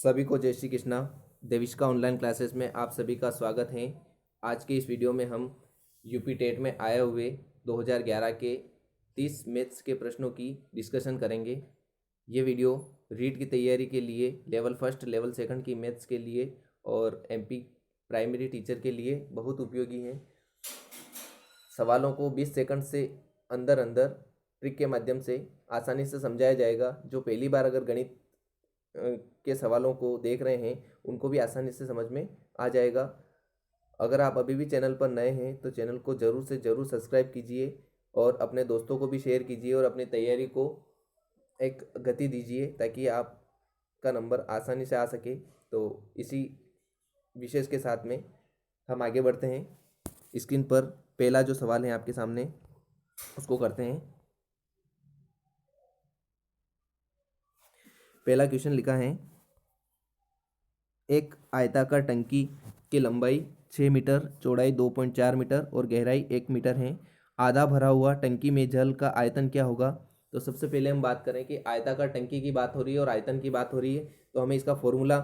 सभी को जय श्री कृष्णा। देविष्का ऑनलाइन क्लासेस में आप सभी का स्वागत है। आज के इस वीडियो में हम यूपी टेट में आए हुए 2011 के 30 मैथ्स के प्रश्नों की डिस्कशन करेंगे। ये वीडियो रीट की तैयारी के लिए, लेवल फर्स्ट लेवल सेकंड की मैथ्स के लिए और एमपी प्राइमरी टीचर के लिए बहुत उपयोगी है। सवालों को 20 सेकंड से अंदर अंदर ट्रिक के माध्यम से आसानी से समझाया जाएगा। जो पहली बार अगर गणित के सवालों को देख रहे हैं उनको भी आसानी से समझ में आ जाएगा। अगर आप अभी भी चैनल पर नए हैं तो चैनल को ज़रूर से ज़रूर सब्सक्राइब कीजिए और अपने दोस्तों को भी शेयर कीजिए और अपनी तैयारी को एक गति दीजिए ताकि आपका नंबर आसानी से आ सके। तो इसी विशेष के साथ में हम आगे बढ़ते हैं। स्क्रीन पर पहला जो सवाल है आपके सामने उसको करते हैं। पहला क्वेश्चन लिखा है, एक आयताकार टंकी की लंबाई 6 मीटर, चौड़ाई 2.4 मीटर और गहराई 1 मीटर है। आधा भरा हुआ टंकी में जल का आयतन क्या होगा? तो सबसे पहले हम बात करें कि आयताकार टंकी की बात हो रही है और आयतन की बात हो रही है तो हमें इसका फॉर्मूला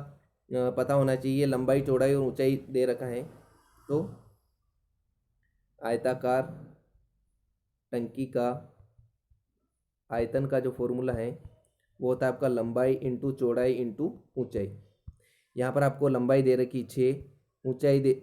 पता होना चाहिए। लंबाई, चौड़ाई और ऊंचाई दे रखा है तो आयताकार टंकी का आयतन का जो फॉर्मूला है वो होता है आपका लंबाई इंटू चौड़ाई इंटू ऊंचाई। यहाँ पर आपको लंबाई दे रखी 6,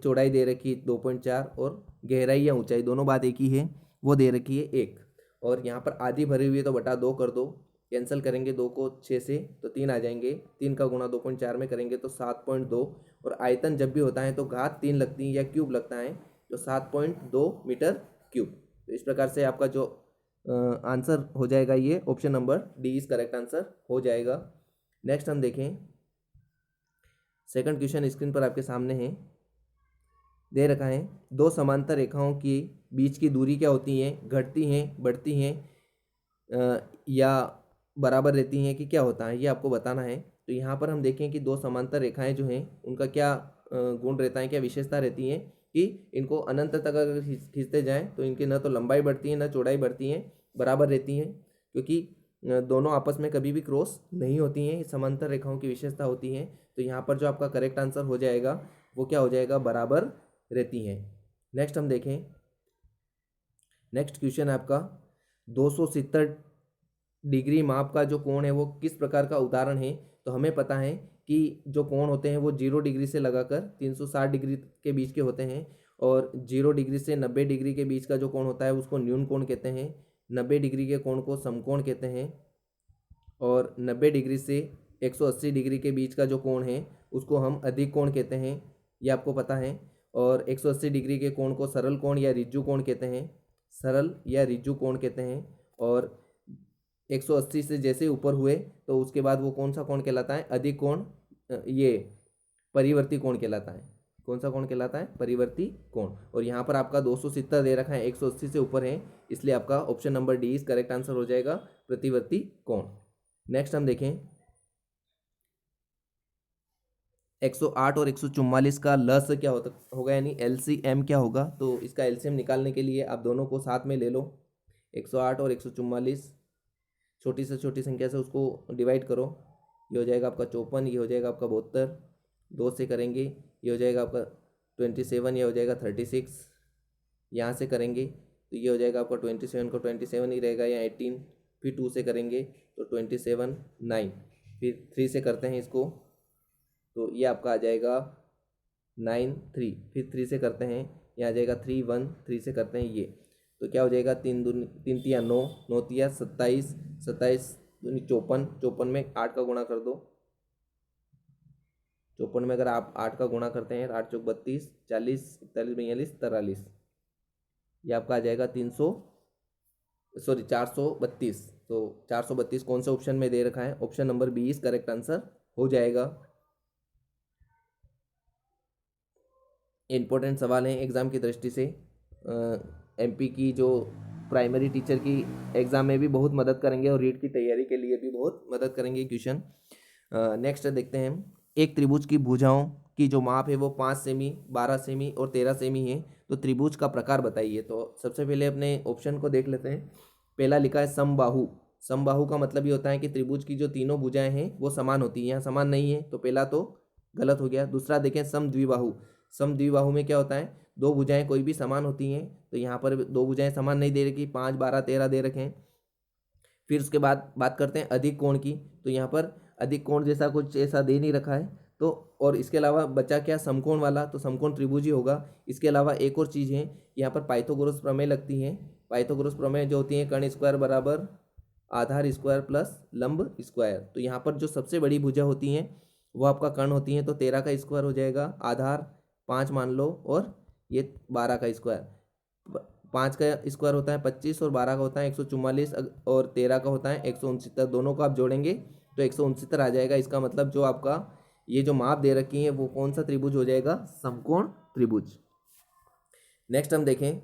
चौड़ाई दे रखी 2.4 और गहराई या ऊंचाई दोनों बात एक ही है, वो दे रखी है 1। और यहाँ पर आधी भरी हुई है तो बटा 2 कर दो। कैंसिल करेंगे 2 को 6 से तो 3 आ जाएंगे। 3 का गुणा 2.4 में करेंगे तो 7.2। और आयतन जब भी होता है तो घात 3 लगती है या क्यूब लगता है तो 7.2 मीटर क्यूब। तो इस प्रकार से आपका जो आंसर हो जाएगा ये option number D is correct answer हो जाएगा। नेक्स्ट हम देखें, सेकंड क्वेश्चन स्क्रीन पर आपके सामने है, दे रखा है दो समांतर रेखाओं की बीच की दूरी क्या होती है? घटती हैं, बढ़ती हैं या बराबर रहती हैं कि क्या होता है, ये आपको बताना है। तो यहाँ पर हम देखें कि दो समांतर रेखाएं जो हैं उनका क्या गुण रहता है, क्या विशेषता रहती है कि इनको अनंत तक अगर खींचते जाएं तो इनकी न तो लंबाई बढ़ती है न चौड़ाई बढ़ती है, बराबर रहती हैं, क्योंकि दोनों आपस में कभी भी क्रॉस नहीं होती हैं। समांतर रेखाओं की विशेषता होती है। तो यहाँ पर जो आपका करेक्ट आंसर हो जाएगा वो क्या हो जाएगा? बराबर रहती हैं। नेक्स्ट हम देखें, नेक्स्ट क्वेश्चन आपका 270 डिग्री माप का जो कोण है वो किस प्रकार का उदाहरण है? तो हमें पता है कि जो कोण होते हैं वो 0 डिग्री से लगाकर 360 डिग्री के बीच के होते हैं और 0 डिग्री से 90 डिग्री के बीच का जो कोण होता है उसको न्यून कोण कहते हैं। 90 डिग्री के कोण को समकोण कहते हैं और 90 डिग्री से 180 डिग्री के बीच का जो कोण है उसको हम अधिक कोण कहते हैं, ये आपको पता है। और 180 डिग्री के कोण को सरल कोण या रिज्जु कोण कहते हैं, सरल या रिज्जु कोण कहते हैं। और 180 से जैसे ऊपर हुए तो उसके बाद वो कौन सा कोण कहलाता है? अधिक कोण, ये परिवर्ती कोण कहलाता है। कौन सा कोण कहलाता है? परिवर्ती कोण। और यहाँ पर आपका 270 दे रखा है, 180 से ऊपर है, इसलिए आपका option number D is correct answer हो जाएगा, प्रतिवर्ती कोण। नेक्स्ट हम देखें, 108 और 144 का लस क्या होगा यानी एलसीएम क्या होगा? तो इसका एलसीएम निकालने के लिए आप दोनों को साथ में ले लो। 108 और 144 छोटी से छोटी संख्या से उसको डिवाइड करो, ये हो जाएगा आपका 54, ये हो जाएगा आपका 72। 2 से करेंगे ये हो जाएगा आपका 27, ये हो जाएगा 36। यहाँ से करेंगे तो ये हो जाएगा आपका 27 को 27 ही रहेगा या 18। फिर 2 से करेंगे तो 27 9। फिर 3 से करते हैं इसको तो ये आपका आ जाएगा 9 3। फिर 3 से करते हैं ये आ जाएगा 3 1। 3 से करते हैं ये तो क्या हो जाएगा? 3 3 9 9 27 27 54। 54 में 8 का गुणा कर दो। 54 में अगर आप 8 का गुणा करते हैं 8 चौक 32, 40 41 42 43, ये आपका आ जाएगा 432। तो 432 कौन से ऑप्शन में दे रखा है? Option number B is correct answer हो जाएगा। इम्पोर्टेंट सवाल है एग्ज़ाम की दृष्टि से, एमपी की जो प्राइमरी टीचर की एग्ज़ाम में भी बहुत मदद करेंगे और रीट की तैयारी के लिए भी बहुत मदद करेंगे क्वेश्चन। नेक्स्ट देखते हैं, एक त्रिभुज की भुजाओं की जो माप है वो 5 सेमी, 12 सेमी और 13 सेमी है, तो त्रिभुज का प्रकार बताइए। तो सबसे पहले अपने ऑप्शन को देख लेते हैं। पहला लिखा है समबाहु, समबाहु का मतलब ये होता है कि त्रिभुज की जो तीनों भुजाएं हैं वो समान होती हैं, यहाँ समान नहीं है तो पहला तो गलत हो गया। दूसरा देखें समद्विबाहु, समद्विबाहु में क्या होता है, दो भुजाएं कोई भी समान होती हैं, तो यहाँ पर दो भुजाएं समान नहीं दे रखी, 5 12 13 दे रखे हैं। फिर उसके बाद बात करते हैं अधिक कोण की, तो यहाँ पर अधिक कोण जैसा कुछ ऐसा दे नहीं रखा है, तो और इसके अलावा बचा क्या, समकोण वाला, तो समकोण त्रिभुज ही होगा। इसके अलावा एक और चीज़ है, यहाँ पर पाइथागोरस प्रमेय लगती है। पाइथागोरस प्रमेय जो होती है, कर्ण स्क्वायर बराबर आधार स्क्वायर प्लस लंब स्क्वायर, तो यहाँ पर जो सबसे बड़ी भुजा होती हैं वो आपका कर्ण होती हैं, तो 13 का स्क्वायर हो जाएगा, आधार 5 मान लो और ये 12 का स्क्वायर, 5 का स्क्वायर होता है 25 और 12 का होता है 144 और 13 का होता है 169, दोनों को आप जोड़ेंगे तो 169 आ जाएगा। इसका मतलब जो आपका ये जो माप दे रखी है वो कौन सा त्रिभुज हो जाएगा, समकोण त्रिभुज। नेक्स्ट हम देखें,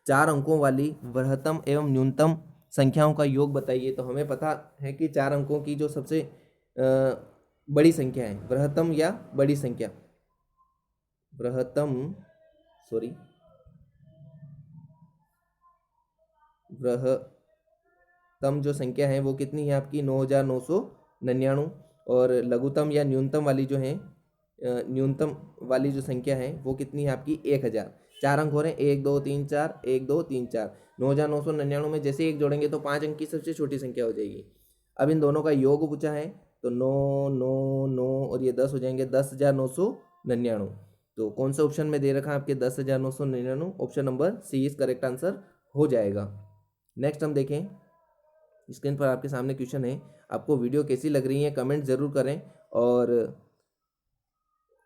4 अंकों वाली वृहत्तम एवं न्यूनतम संख्याओं का योग बताइए। तो हमें पता है कि 4 अंकों की जो सबसे बड़ी संख्या है, वृहत्तम या बड़ी संख्या, वृहत्तम जो संख्या है वो कितनी है आपकी, 9999, और लघुतम या न्यूनतम वाली जो है, न्यूनतम वाली जो संख्या है वो कितनी है आपकी, 1000। 4 अंक हो रहे हैं, 1 2 3 4, 1 2 3 4, 9999 में जैसे एक जोड़ेंगे तो 5 अंक की सबसे छोटी संख्या हो जाएगी। अब इन दोनों का योग पूछा है, तो 9 9 9 और ये 10 हो जाएंगे, 10,999। तो कौन सा ऑप्शन में दे रखा है आपके, 10,999, option number C is correct answer हो जाएगा। नेक्स्ट हम देखें, स्क्रीन पर आपके सामने क्वेश्चन है, आपको वीडियो कैसी लग रही है कमेंट ज़रूर करें, और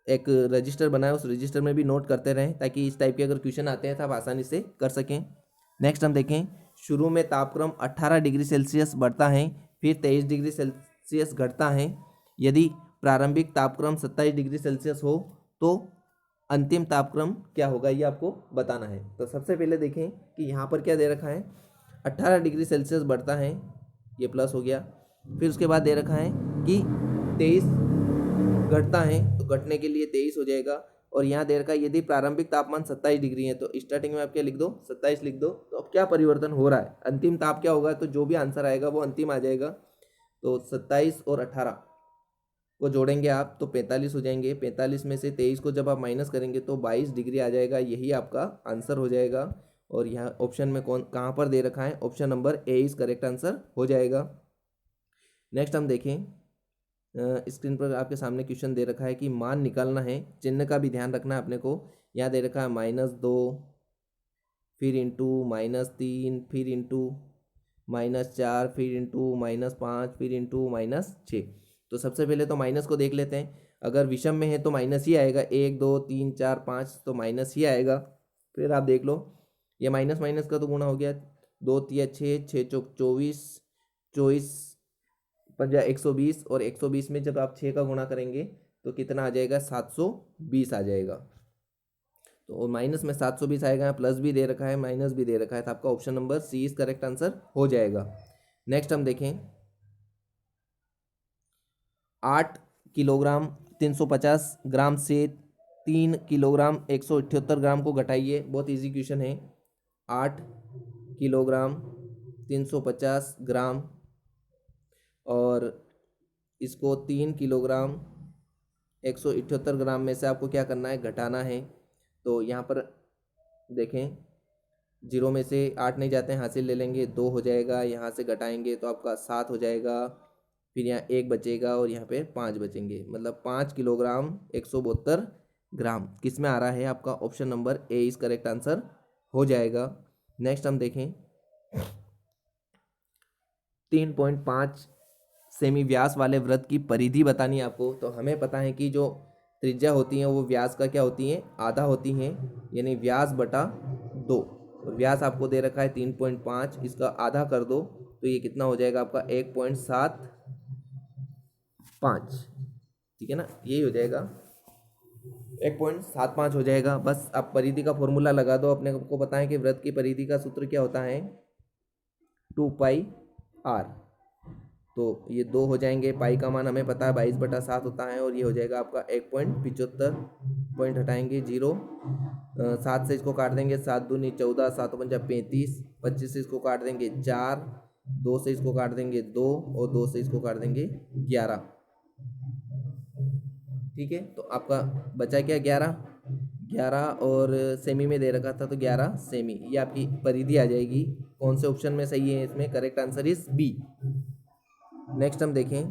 एक रजिस्टर बनाए, उस रजिस्टर में भी नोट करते रहें ताकि इस टाइप के अगर क्वेश्चन आते हैं तो आप आसानी से कर सकें। नेक्स्ट हम देखें, शुरू में तापक्रम 18 डिग्री सेल्सियस बढ़ता है, फिर 23 डिग्री सेल्सियस घटता है, यदि प्रारंभिक तापक्रम 27 डिग्री सेल्सियस हो तो अंतिम तापक्रम क्या होगा, ये आपको बताना है। तो सबसे पहले देखें कि यहाँ पर क्या दे रखा है, 18 डिग्री सेल्सियस बढ़ता है, ये प्लस हो गया। फिर उसके बाद दे रखा है कि 23 घटता है, तो घटने के लिए 23 हो जाएगा, और यहाँ दे रखा है यदि प्रारंभिक तापमान 27 डिग्री है, तो स्टार्टिंग में आप क्या लिख दो, 27 लिख दो। तो अब क्या परिवर्तन हो रहा है, अंतिम ताप क्या होगा, तो जो भी आंसर आएगा वो अंतिम आ जाएगा। तो 27 और 18 को जोड़ेंगे आप तो 45 हो जाएंगे, 45 में से 23 को जब आप माइनस करेंगे तो 22 डिग्री आ जाएगा, यही आपका आंसर हो जाएगा। और यहाँ ऑप्शन में कहाँ पर दे रखा है, option number A is correct answer हो जाएगा। नेक्स्ट हम देखें, स्क्रीन पर आपके सामने क्वेश्चन दे रखा है कि मान निकालना है, चिन्ह का भी ध्यान रखना है अपने को। यहाँ दे रखा है -2, फिर इंटू -3, फिर इंटू -4, फिर इंटू -5, फिर इंटू -6। तो सबसे पहले तो माइनस को देख लेते हैं, अगर विषम में है तो माइनस ही आएगा, 1 2 3 4 5 तो माइनस ही आएगा। फिर आप देख लो, ये माइनस माइनस का तो गुणा हो गया, 2 3 6 6 चौक 24, 24 पंजा 120, और 120 में जब आप 6 का गुणा करेंगे तो कितना आ जाएगा, 720 आ जाएगा। तो माइनस में 720 आएगा, प्लस भी दे रखा है माइनस भी दे रखा है, तो आपका option number C is correct answer हो जाएगा। नेक्स्ट हम देखें, 8 किलोग्राम 350 ग्राम से 3 किलोग्राम 178 ग्राम को घटाइए। बहुत इजी क्वेश्चन है, 8 किलोग्राम 350 ग्राम और इसको 3 किलोग्राम 178 ग्राम में से आपको क्या करना है, घटाना है। तो यहाँ पर देखें, 0 में से 8 नहीं जाते हैं, हासिल ले लेंगे, 2 हो जाएगा, यहाँ से घटाएंगे तो आपका 7 हो जाएगा, फिर यहाँ 1 बचेगा और यहाँ पे 5 बचेंगे, मतलब 5 किलोग्राम 172 ग्राम किस में आ रहा है, आपका option number A is correct answer हो जाएगा। नेक्स्ट हम देखें, 3.5 सेमी व्यास वाले वृत्त की परिधि बतानी है आपको। तो हमें पता है कि जो त्रिज्या होती हैं वो व्यास का क्या होती हैं, आधा होती हैं, यानी व्यास बटा 2। तो व्यास आपको दे रखा है 3.5, इसका आधा कर दो तो ये कितना हो जाएगा आपका 1.75, ठीक है ना, यही हो जाएगा 1.75 हो जाएगा। बस आप परिधि का फॉर्मूला लगा दो, अपने को पता है कि वृत्त की परिधि का सूत्र क्या होता है, 2πr। तो ये 2 हो जाएंगे, पाई का मान हमें पता है 22/7 होता है, और ये हो जाएगा आपका 1.75, पॉइंट हटाएंगे 0, 7 से इसको काट देंगे, 7 दूनी 14, 7 पंजा 35, 25 से इसको काट देंगे 4, 2 से इसको काट देंगे 2 और 2 से इसको काट देंगे 11। ठीक है, तो आपका बचा क्या 11, 11 और सेमी में दे रखा था तो 11 सेमी, ये आपकी परिधि आ जाएगी। कौन से ऑप्शन में सही है? इसमें correct answer is B. Next हम देखें,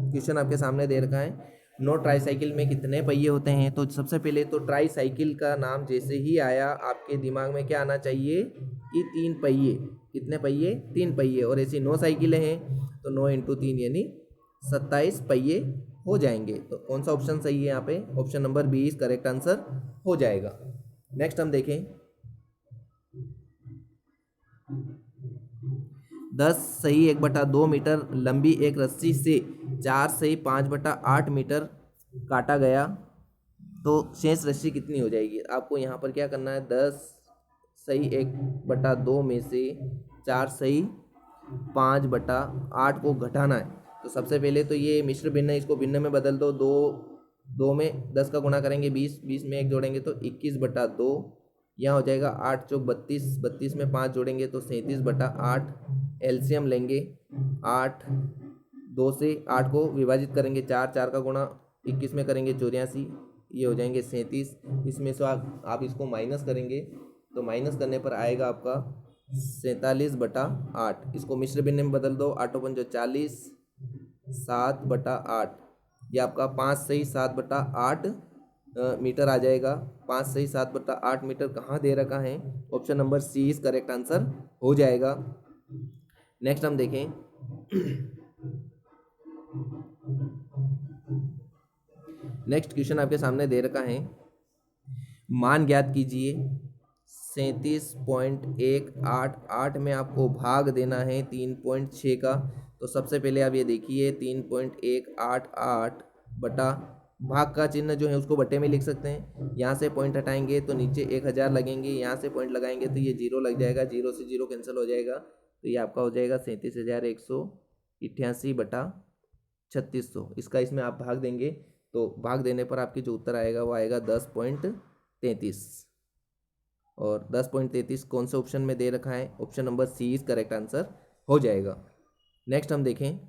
क्वेश्चन आपके सामने दे रखा है, नो ट्राईसाइकिल में कितने पहिए होते हैं? तो सबसे पहले तो ट्राईसाइकिल का नाम जैसे ही आया आपके दिमाग में क्या आना चाहिए कि 3 पहिए। कितने पहिए? 3 पहिए। और ऐसी 9 साइकिलें हैं तो 9 इंटू 3 यानी 27 पहिए हो जाएंगे। तो कौन सा ऑप्शन सही है यहाँ पे? Option number B is correct answer हो जाएगा। नेक्स्ट हम देखें, 10 सही 1/2 मीटर लंबी एक रस्सी से 4 सही 5/8 मीटर काटा गया तो शेष रस्सी कितनी हो जाएगी? आपको यहाँ पर क्या करना है, 10 सही 1/2 में से 4 सही 5/8 को घटाना है। तो सबसे पहले तो ये मिश्र भिन्न है, इसको भिन्न में बदल दो। 2 में 10 का गुणा करेंगे 20, 20 में 1 जोड़ेंगे तो 21/2, यहाँ हो जाएगा 8 चौक 32, 32 में 5 जोड़ेंगे तो 37/8। एलसीएम लेंगे 8, 2 से 8 को विभाजित करेंगे 4, 4 का गुणा 21 में करेंगे 84, ये हो जाएंगे 37। इसमें से आप इसको माइनस करेंगे तो माइनस करने पर आएगा आपका 47/8। इसको मिश्र भिन्न में बदल दो, 8 पंचो 40, 7/8, ये आपका 5 सही 7/8 मीटर आ जाएगा। 5 सही 7/8 मीटर कहाँ दे रखा है? Option number C is correct answer हो जाएगा। नेक्स्ट हम देखें, नेक्स्ट क्वेश्चन आपके सामने दे रखा है, मान ज्ञात कीजिए। 37.188 में आपको भाग देना है 3.6 का। तो सबसे पहले आप ये देखिए 3.188 बटा, भाग का चिन्ह जो है उसको बटे में लिख सकते हैं। यहाँ से पॉइंट हटाएंगे तो नीचे 1000 लगेंगे, यहाँ से पॉइंट लगाएंगे तो ये 0 लग जाएगा, 0 से 0 कैंसिल हो जाएगा। तो ये आपका हो जाएगा 37,188/3600। इसका इसमें आप भाग देंगे तो भाग देने पर आपकी जो उत्तर आएगा वो आएगा 10.33। और 10.33 कौन से ऑप्शन में दे रखा है? Option number C is correct answer हो जाएगा। नेक्स्ट हम देखें,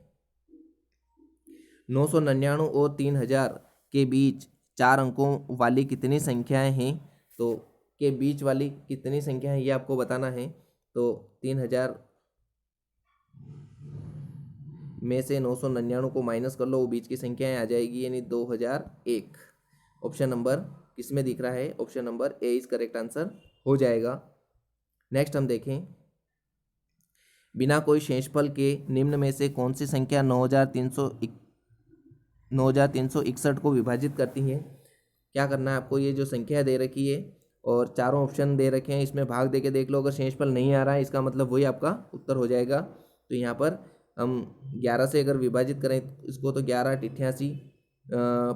999 और 3000 के बीच 4 अंकों वाली कितनी संख्याएं हैं? तो के बीच वाली कितनी संख्या है ये आपको बताना है। तो 3000 में से 999 को माइनस कर लो, वो बीच की संख्याएं आ जाएगी यानी 2001। ऑप्शन नंबर किस में दिख रहा है? Option number A is correct answer हो जाएगा। नेक्स्ट हम देखें, बिना कोई शेषफल के निम्न में से कौन सी संख्या 9361 को विभाजित करती है? क्या करना है आपको, ये जो संख्या दे रखी है और चारों ऑप्शन दे रखे हैं इसमें भाग दे के देख लो। अगर शेषफल नहीं आ रहा है इसका मतलब वही आपका उत्तर हो जाएगा। तो यहाँ पर हम 11 से अगर विभाजित करें इसको तो 11 88,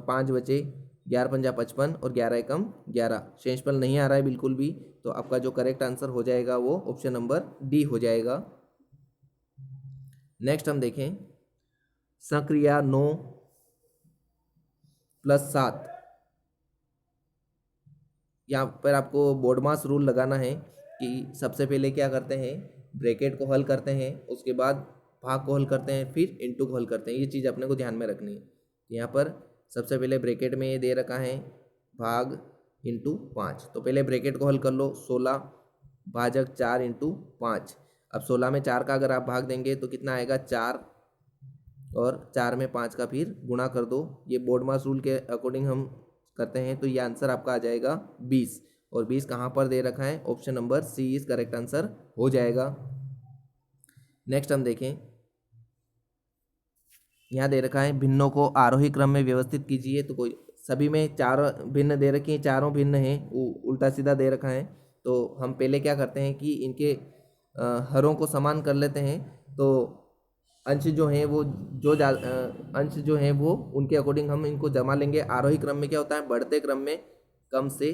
5 बचे, 11 पंजा 55 और 11 एकम 11। शेषफल नहीं आ रहा है बिल्कुल भी, तो आपका जो करेक्ट आंसर हो जाएगा वो ऑप्शन नंबर डी हो जाएगा। नेक्स्ट हम देखें, सक्रिया 9 + 7, यहाँ पर आपको बोर्डमास रूल लगाना है कि सबसे पहले क्या करते हैं, ब्रैकेट को हल करते हैं, उसके बाद भाग को हल करते हैं, फिर इनटू को हल करते हैं। ये चीज़ अपने को ध्यान में रखनी है। यहाँ पर सबसे पहले ब्रैकेट में ये दे रखा है भाग इंटू 5, तो पहले ब्रैकेट को हल कर लो। 16 भाजक 4 इंटू 5। अब 16 में 4 का अगर आप भाग देंगे तो कितना आएगा 4, और 4 में 5 का फिर गुणा कर दो। ये बोर्डमास रूल के अकॉर्डिंग हम करते हैं, तो ये आंसर आपका आ जाएगा 20। और 20 कहाँ पर दे रखा है? Option number C is correct answer हो जाएगा। नेक्स्ट हम देखें, यहाँ दे रखा है भिन्नों को आरोही क्रम में व्यवस्थित कीजिए। तो कोई सभी में 4 भिन्न दे रखे हैं, चारों भिन्न हैं, उल्टा सीधा दे रखा है। तो हम पहले क्या करते हैं कि इनके हरों को समान कर लेते हैं। तो अंश जो हैं वो अंश जो हैं वो उनके अकॉर्डिंग हम इनको जमा लेंगे। आरोही क्रम में क्या होता है? बढ़ते क्रम में कम से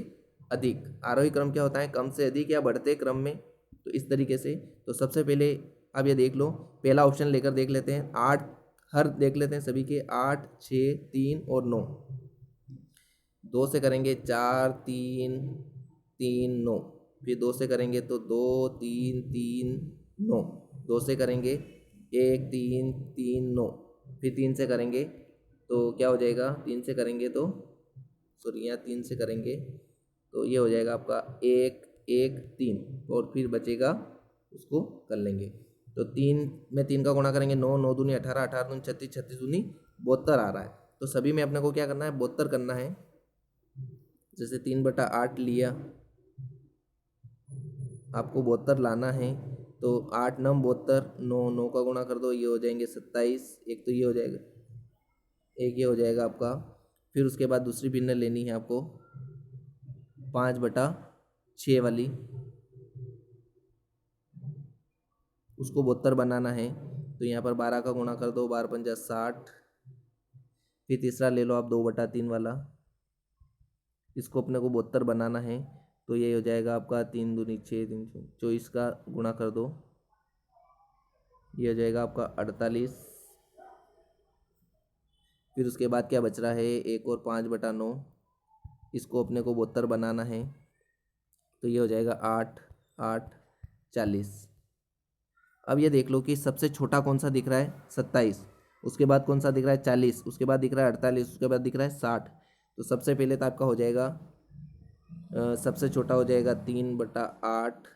अधिक। आरोही क्रम क्या होता है? कम से अधिक या बढ़ते क्रम में। तो इस तरीके से, तो सबसे पहले आप ये देख लो, पहला ऑप्शन लेकर देख लेते हैं। 8 हर देख लेते हैं सभी के, 8, 6, 3 और 9। 2 से करेंगे 4, 3, 3, 9, फिर 2 से करेंगे तो 2 3 3 9, 2 से करेंगे 1 3 3 9, फिर 3 से करेंगे तो क्या हो जाएगा, 3 से करेंगे तो सॉरी यहाँ 3 से करेंगे तो ये हो जाएगा आपका 1 1 3, और फिर बचेगा उसको कर लेंगे। तो 3 में 3 का गुणा करेंगे 9 9 दूनी 18 18 दूनी 36 36 दूनी 72 आ रहा है। तो सभी में अपने को क्या करना है, 72 करना है। जैसे 3/8 लिया, आपको 72 लाना है तो 8 9 72, 9 9 का गुणा कर दो, ये हो जाएंगे 27, एक तो ये हो जाएगा, एक ये हो जाएगा आपका। फिर उसके बाद दूसरी भिन्न लेनी है आपको 5/6 वाली, उसको 72 बनाना है। तो यहाँ पर 12 का गुणा कर दो, 12 पंजा 60। फिर तीसरा ले लो आप 2/3 वाला, इसको अपने को 72 बनाना है। तो ये हो जाएगा आपका 3 दूनी 6 3 24 का गुणा कर दो, ये हो जाएगा आपका 48। फिर उसके बाद क्या बच रहा है, एक और 5/9, इसको अपने को 72 बनाना है। तो ये हो जाएगा 8 8 40। अब ये देख लो कि सबसे छोटा कौन सा दिख रहा है, 27, उसके बाद कौन सा दिख रहा है 40, उसके बाद दिख रहा है 48, उसके बाद दिख रहा है 60। तो सबसे पहले तो आपका हो जाएगा सबसे छोटा हो जाएगा 3/8,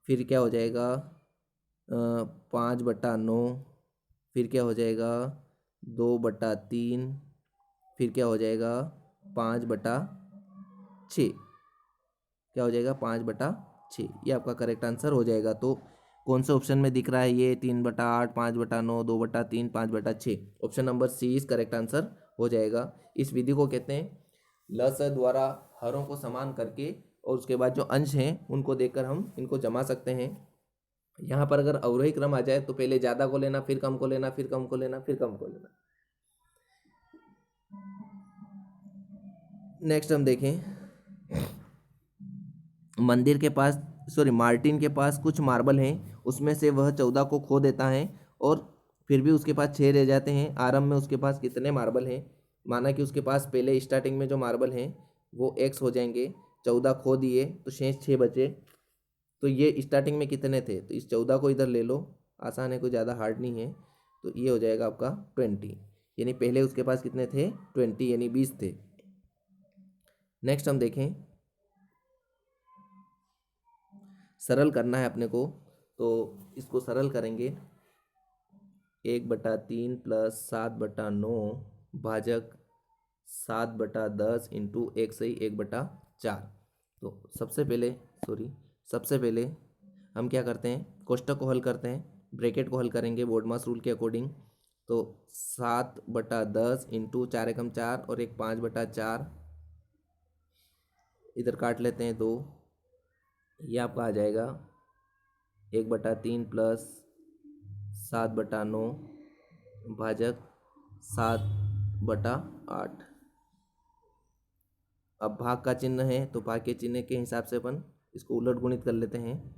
फिर क्या हो जाएगा 5/9, फिर क्या हो जाएगा 2/3, फिर क्या हो जाएगा 5/6, क्या हो जाएगा 5/6, ये आपका करेक्ट आंसर हो जाएगा। तो कौन से ऑप्शन में दिख रहा है ये, 3/8 5/9 2/3 5/6, option number C is correct answer हो जाएगा। इस विधि को कहते हैं लस द्वारा हरों को समान करके और उसके बाद जो अंश हैं उनको देखकर हम इनको जमा सकते हैं। यहाँ पर अगर अवरोही क्रम आ जाए तो पहले ज़्यादा को लेना, फिर कम को लेना, फिर कम को लेना, फिर कम को लेना। नेक्स्ट हम देखें, मंदिर के पास सॉरी मार्टिन के पास कुछ मार्बल हैं, उसमें से वह 14 को खो देता है और फिर भी उसके पास 6 रह जाते हैं। आरंभ में उसके पास कितने मार्बल हैं? माना कि उसके पास पहले स्टार्टिंग में जो मार्बल हैं वो x हो जाएंगे, 14 खो दिए तो शेष 6 बचे। तो ये स्टार्टिंग में कितने थे, तो इस 14 को इधर ले लो, आसान है, कोई ज़्यादा हार्ड नहीं है। तो ये हो जाएगा आपका 20, यानी पहले उसके पास कितने थे 20 यानी 20 थे। नेक्स्ट हम देखें, सरल करना है अपने को, तो इसको सरल करेंगे 1/3 प्लस 7/9 भाजक 7/10 इंटू 1/4। तो सबसे पहले हम क्या करते हैं, कोष्टक को हल करते हैं, ब्रैकेट को हल करेंगे बोर्डमास रूल के अकॉर्डिंग। तो 7/10 इंटू 4 एकम 4 और एक 5/4, इधर काट लेते हैं 2, ये आपका आ जाएगा 1/3 प्लस 7/9 भाजक 7/8। अब भाग का चिन्ह है तो भाग के चिन्ह के हिसाब से अपन इसको उलट गुणित कर लेते हैं,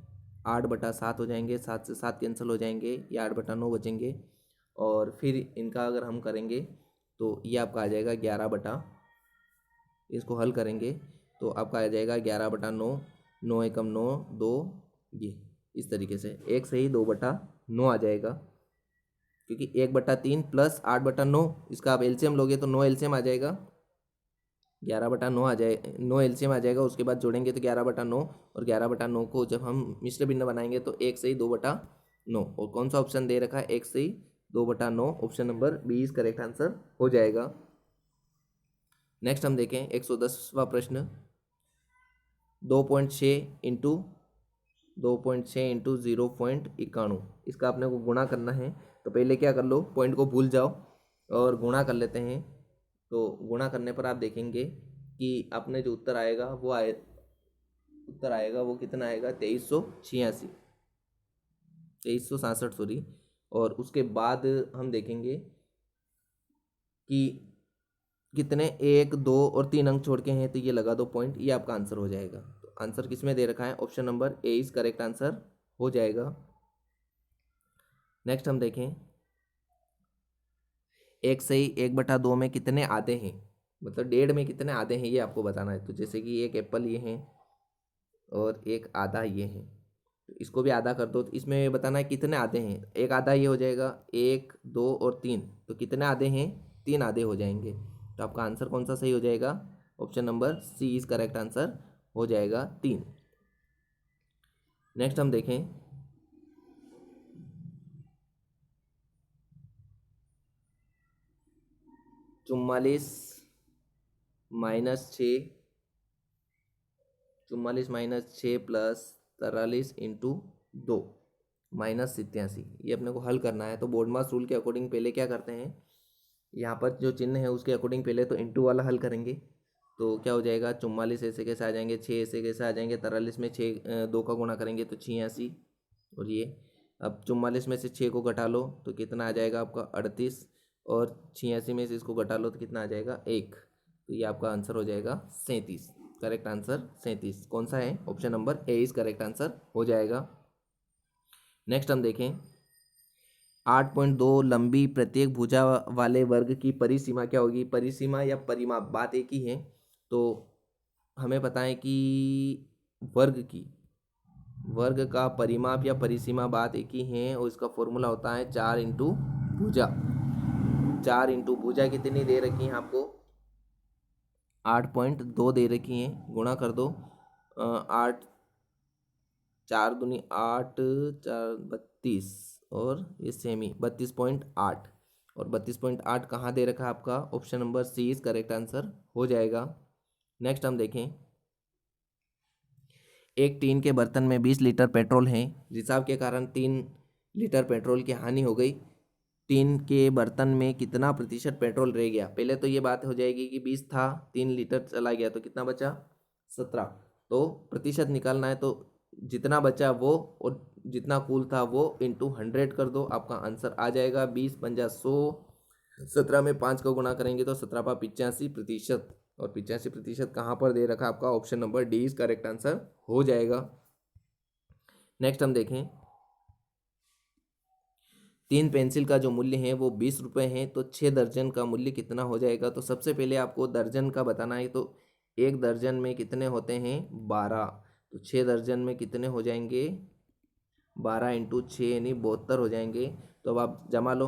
8/7 हो जाएंगे, 7 से 7 कैंसिल हो जाएंगे, ये 8/9 बचेंगे। और फिर इनका अगर हम करेंगे तो ये आपका आ जाएगा 11 इसको हल करेंगे तो आपका आ जाएगा 11/9, 9 एकम 9 2, ये इस तरीके से एक से ही 2/9 आ जाएगा, क्योंकि 1/3 प्लस 8/9 इसका आप एलसीएम लोगे तो 9 एलसीएम आ जाएगा, 11/9 आ जाए, 9 एलसीएम आ जाएगा। उसके बाद जोड़ेंगे तो 11/9, और 11/9 को जब हम मिश्र भिन्न बनाएंगे तो 1 से ही 2/9, और कौन सा ऑप्शन दे रखा है 1 से ही 2/9, option number B is correct answer हो जाएगा। नेक्स्ट हम देखें 110वां प्रश्न, 2.6 इंटू 0.91, इसका अपने को गुणा करना है। तो पहले क्या कर लो, पॉइंट को भूल जाओ और गुणा कर लेते हैं। तो गुणा करने पर आप देखेंगे कि अपने जो उत्तर आएगा वो कितना आएगा 2366 सॉरी। और उसके बाद हम देखेंगे कि कितने 1 2 और 3 अंक छोड़ के हैं, तो ये लगा दो पॉइंट, ये आपका आंसर हो जाएगा। तो आंसर किस में दे रखा है, option number A is correct answer हो जाएगा। नेक्स्ट हम देखें, 1 से ही 1/2 में कितने आधे हैं, मतलब 1.5 में कितने आधे हैं ये आपको बताना है। तो जैसे कि एक एप्पल ये हैं, और एक आधा ये है, तो इसको भी आधा कर दो। तो इसमें बताना है कितने आधे हैं। एक आधा ये हो जाएगा, 1 2 और 3, तो कितने आधे हैं, 3 आधे हो जाएंगे। तो आपका आंसर कौन सा सही हो जाएगा, option number C is correct answer हो जाएगा 3। नेक्स्ट हम देखें, 44 minus 6, 44 minus 6 plus 43 into 2 minus 87, ये अपने को हल करना है। तो बोर्ड मास रूल के अकॉर्डिंग पहले क्या करते हैं, यहाँ पर जो चिन्ह है उसके अकॉर्डिंग पहले तो इंटू वाला हल करेंगे। तो क्या हो जाएगा, 44 ऐसे कैसे आ जाएंगे, 6 ऐसे कैसे आ जाएंगे, 43 में 6 2 का गुणा करेंगे तो 86, और ये अब 44 में से 6 को घटा लो तो कितना आ जाएगा आपका 38, और 86 में से इसको घटा लो तो कितना आ जाएगा 1, तो ये आपका आंसर हो जाएगा 37। करेक्ट आंसर 37 कौन सा है, option number A is correct answer हो जाएगा। नेक्स्ट हम देखें, 8.2 लंबी प्रत्येक भुजा वाले वर्ग की परिसीमा क्या होगी। परिसीमा या परिमाप बात एक ही है। तो हमें पता है कि वर्ग का परिमाप या परिसीमा बात एक ही है, और इसका फॉर्मूला होता है 4 इंटू भुजा। 4 इंटू भुजा कितनी दे रखी है आपको, 8.2 दे रखी है, गुणा कर दो 8 4 दूनी 8 4 32, और ये सेमी 32.8, और 32.8 कहाँ दे रखा है आपका, option number C is correct answer हो जाएगा। नेक्स्ट हम देखें, एक टीन के बर्तन में 20 लीटर पेट्रोल है, रिसाव के कारण 3 लीटर पेट्रोल की हानि हो गई। टीन के बर्तन में कितना प्रतिशत पेट्रोल रह गया। पहले तो ये बात हो जाएगी कि 20 था, 3 लीटर चला गया तो कितना बचा 17। तो प्रतिशत निकालना है, तो जितना बचा वो और जितना कुल था वो इंटू 100 कर दो, आपका आंसर आ जाएगा 20 पंजा 100, 17 में 5 का गुणा करेंगे तो 17/85%, और 85% कहाँ पर दे रखा आपका, option number D is correct answer हो जाएगा। नेक्स्ट हम देखें, 3 पेंसिल का जो मूल्य है वो 20 रुपये है, तो 6 दर्जन का मूल्य कितना हो जाएगा। तो सबसे पहले आपको दर्जन का बताना है, तो एक दर्जन में कितने होते हैं 12, तो 6 दर्जन में कितने हो जाएंगे 12 इंटू 6 यानी 72 हो जाएंगे। तो अब आप जमा लो,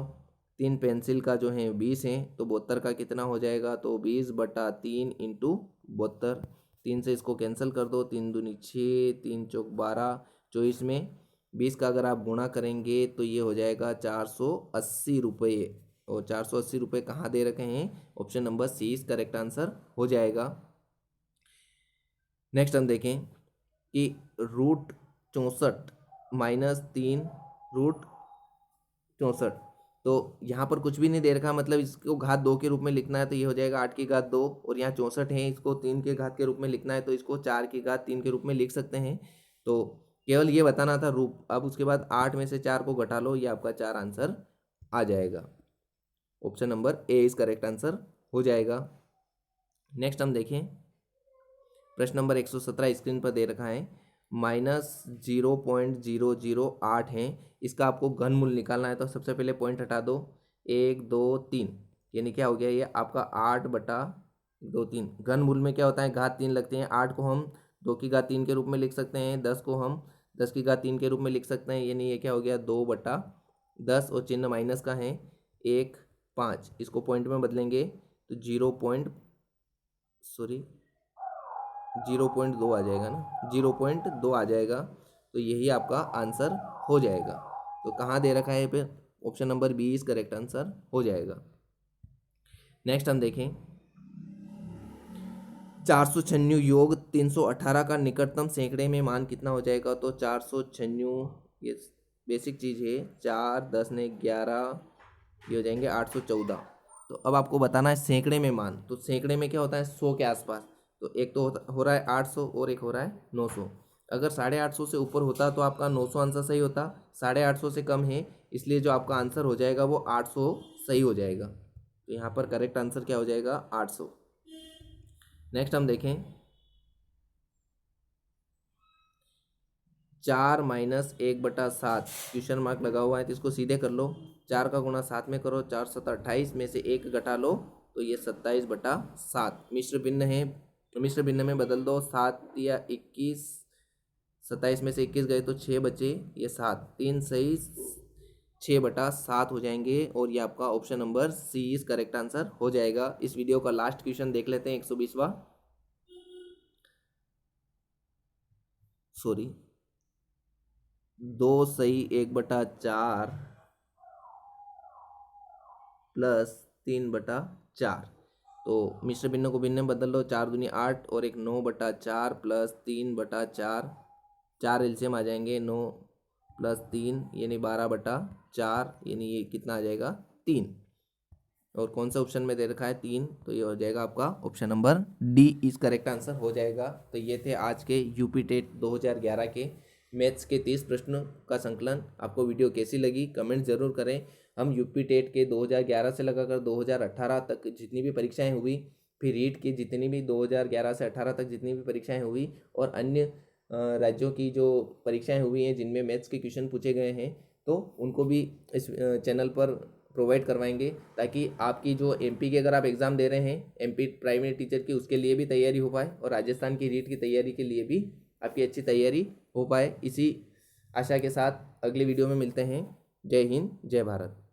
3 पेंसिल का जो है 20 है, तो 72 का कितना हो जाएगा, तो 20/3 इंटू 72, 3 से इसको कैंसिल कर दो, 3 दूनी 6, 3 चौक 12, 24 में 20 का अगर आप गुणा करेंगे तो ये हो जाएगा 480 रुपये, और 480 रुपये कहाँ दे रखे हैं, option number C is correct answer हो जाएगा। नेक्स्ट हम देखें कि √64 - 3 √64, तो यहाँ पर कुछ भी नहीं दे रखा, मतलब इसको घात 2 के रूप में लिखना है तो ये हो जाएगा 8 की घात 2, और यहाँ 64 है, इसको 3 के घात के रूप में लिखना है तो इसको 4 की घात 3 के रूप में लिख सकते हैं। तो केवल ये बताना था रूप। अब उसके बाद 8 में से 4 को घटा लो, ये आपका 4 आंसर आ जाएगा, option number A is correct answer हो जाएगा। नेक्स्ट हम देखें, प्रश्न नंबर 117 स्क्रीन पर दे रखा है, -0.008 है, इसका आपको घन मूल्य निकालना है। तो सबसे पहले पॉइंट हटा दो, 1 2 3, यानी क्या हो गया ये आपका 8/2 3। घन मूल्य में क्या होता है, घात 3 लगते हैं। 8 को हम 2 की घात 3 के रूप में लिख सकते हैं, 10 को हम 10 की घात 3 के रूप में लिख सकते हैं, यानी ये क्या हो गया 2/10, और चिन्ह माइनस का है 1 5, इसको पॉइंट में बदलेंगे तो 0.2 आ जाएगा ना, 0.2 आ जाएगा, तो यही आपका आंसर हो जाएगा। तो कहाँ दे रखा है पे, option number B is correct answer हो जाएगा। नेक्स्ट हम देखें, 496 योग 318 का निकटतम सैकड़े में मान कितना हो जाएगा। तो 496 ये बेसिक चीज़ है, 4 10 ने 11, ये हो जाएंगे 814। तो अब आपको बताना है सैकड़े में मान, तो सैकड़े में क्या होता है 100 के आसपास। तो एक तो हो रहा है 800 और एक हो रहा है 900। अगर 850 से ऊपर होता तो आपका 900 आंसर सही होता, 850 से कम है इसलिए जो आपका आंसर हो जाएगा वो 800 सही हो जाएगा। तो यहाँ पर करेक्ट आंसर क्या हो जाएगा 800। नेक्स्ट हम देखें, 4 - 1/7, क्वेश्चन मार्क लगा हुआ है तो इसको सीधे कर लो, 4 का गुणा 7 में करो, 4 7 28 में से 1 घटा लो तो ये 27/7। मिश्र भिन्न है, मिश्र भिन्न में बदल दो, 7 या 21 27 में से 21 गए तो 6 बचे, ये 7, 3 सही 6/7 हो जाएंगे और ये आपका option number C is correct answer हो जाएगा। इस वीडियो का लास्ट क्वेश्चन देख लेते हैं, 120वां। सॉरी, 2 सही 1/4 प्लस 3/4। तो मिश्र भिन्नों को भिन्न में बदल लो, 4 दूनी 8 और एक 9/4 प्लस 3/4, 4 एलसीएम आ जाएंगे, 9 प्लस 3 यानी 12/4, यानी ये कितना आ जाएगा 3। और कौन सा ऑप्शन में दे रखा है 3, तो ये हो जाएगा आपका option number D is correct answer हो जाएगा। तो ये थे आज के यूपी टेट 2011 के मैथ्स के 30 प्रश्नों का संकलन। आपको वीडियो कैसी लगी कमेंट जरूर करें। हम यूपी टेट के 2011 से लगाकर 2018 तक जितनी भी परीक्षाएं हुई, फिर रीट की जितनी भी 2011 से 18 तक जितनी भी परीक्षाएं हुई, और अन्य राज्यों की जो परीक्षाएं हुई हैं जिनमें मैथ्स के क्वेश्चन पूछे गए हैं, तो उनको भी इस चैनल पर प्रोवाइड करवाएंगे, ताकि आपकी जो एमपी के अगर आप एग्ज़ाम दे रहे हैं एमपी प्राइमरी टीचर की, उसके लिए भी तैयारी हो पाए, और राजस्थान की रीट की तैयारी के लिए भी आपकी अच्छी तैयारी हो पाए। इसी आशा के साथ अगली वीडियो में मिलते हैं। जय हिंद, जय भारत।